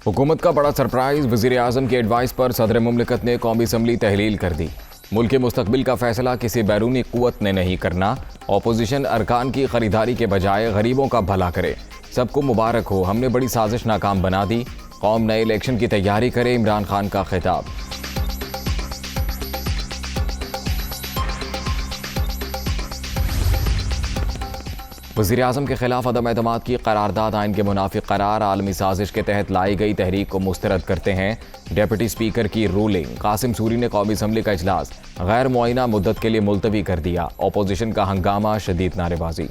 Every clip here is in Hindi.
हुकूमत का बड़ा सरप्राइज, वज़ीर आज़म की एडवाइस पर सदर मुमलिकत ने कौमी असम्बली तहलील कर दी। मुल्क के मुस्तकबिल का फैसला किसी बैरूनी कुव्वत ने नहीं करना। अपोजिशन अरकान की खरीदारी के बजाय गरीबों का भला करे। सबको मुबारक हो, हमने बड़ी साजिश नाकाम बना दी। कौम नए इलेक्शन की तैयारी करे, इमरान खान का खिताब। वज़ीर आज़म के खिलाफ अदम एतमाद की करारदाद आइन के मुनाफिक करार, आलमी साजिश के तहत लाई गई तहरीक को मुस्तरद करते हैं। डेप्यूटी स्पीकर की रूलिंग, कासिम सूरी ने कौमी असम्बली का इजलास गैर मुआयना मुद्दत के लिए मुलतवी कर दिया। अपोजिशन का हंगामा, शदीद नारेबाजी।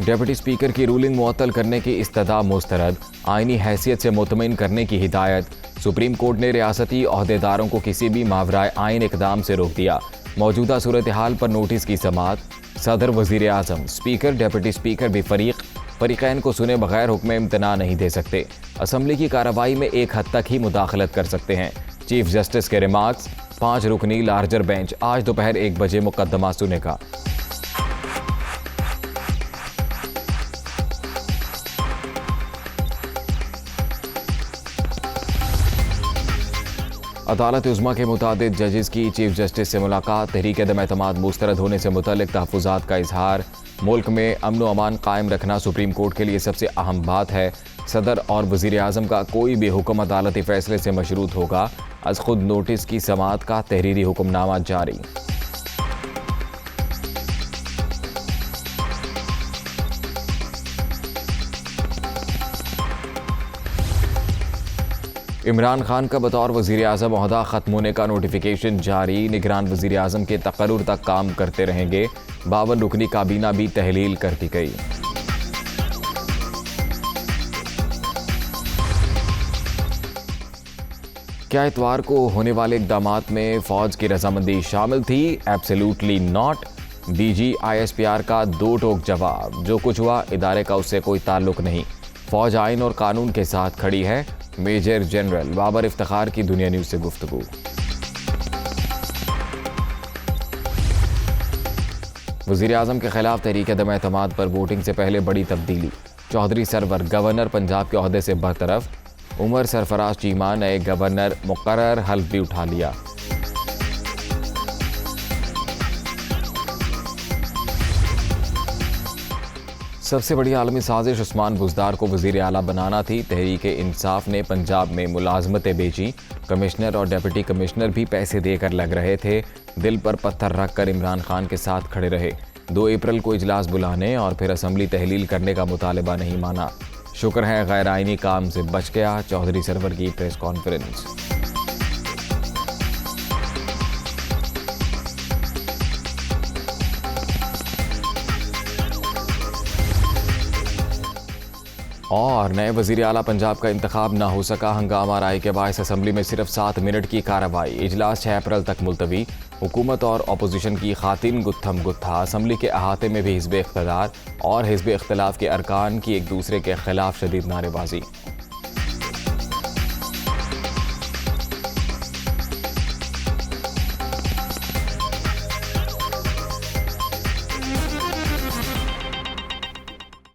डेप्यूटी स्पीकर की रूलिंग मुअत्तल करने की इस्तदा मुस्तरद, आइनी हैसियत से मुतमईन करने की हिदायत। सुप्रीम कोर्ट ने रियासती ओहदेदारों को किसी भी मावराए आइन इकदाम से रोक दिया। मौजूदा सूरत हाल पर नोटिस की समाअत। सदर, वज़ीर आज़म, स्पीकर, डेप्यूटी स्पीकर भी फरीक़ैन को सुने बगैर हुक्म इम्तना नहीं दे सकते। असम्बली की कार्रवाई में एक हद तक ही मुदाखलत कर सकते हैं। चीफ जस्टिस के रिमार्क्स। 5 रुकनी लार्जर बेंच आज दोपहर 1 बजे मुकदमा सुनेगा। अदालत उज़्मा के मुताबिक जजेस की चीफ जस्टिस से मुलाकात। तहरीक अदम एतमाद मुस्तरद होने से मुतल्लिक तहफ़्फ़ुज़ात का इजहार। मुल्क में अमन व अमान कायम रखना सुप्रीम कोर्ट के लिए सबसे अहम बात है। सदर और वज़ीर आज़म का कोई भी हुक्म अदालती फ़ैसले से मशरूत होगा। अज खुद नोटिस की समाअत का तहरीरी हुक्मनामा जारी। इमरान खान का बतौर वज़ीर आज़म ओहदा ख़त्म होने का नोटिफिकेशन जारी। निगरान वज़ीर आज़म के तकर्रुर तक काम करते रहेंगे। 52 रुकनी काबीना भी तहलील कर दी गई। क्या इतवार को होने वाले इक़दामात में फ़ौज की रजामंदी शामिल थी? Absolutely not. DG ISPR का 2 टोक जवाब, जो कुछ हुआ इदारे का उससे कोई ताल्लुक नहीं। फ़ौज आइन और कानून के साथ खड़ी है। मेजर जनरल बाबर इफ्तिखार की दुनिया न्यूज़ से गुफ्तगू। वज़ीर आज़म के खिलाफ तहरीक अदम एतमाद पर वोटिंग से पहले बड़ी तब्दीली। चौधरी सरवर गवर्नर पंजाब के ओहदे से बरतरफ। उमर सरफराज चीमा नए गवर्नर मुकर्रर, हल्फ भी उठा लिया। सबसे बड़ी आलमी साजिश उस्मान बुज़दार को वज़ीर आला बनाना थी। तहरीक इंसाफ ने पंजाब में मुलाजमतें बेची। कमिश्नर और डिप्टी कमिश्नर भी पैसे देकर लग रहे थे। दिल पर पत्थर रखकर इमरान खान के साथ खड़े रहे। 2 अप्रैल को इजलास बुलाने और फिर असम्बली तहलील करने का मुतालबा नहीं माना। शुक्र है गैर आइनी काम से बच गया। चौधरी सरवर की प्रेस कॉन्फ्रेंस। और नए वज़ीर आला पंजाब का इंतखाब ना हो सका। हंगामा, राय के बायस असम्बली में सिर्फ 7 मिनट की कार्रवाई। इजलास 6 अप्रैल तक मुलतवी। हुकूमत और अपोजिशन की खातिन गुत्थम गुत्था। असम्बली के अहाते में भी हिज़्ब इक़्तिदार और हिज़्ब इख्तिलाफ के अरकान की एक दूसरे के खिलाफ शदीद नारेबाजी।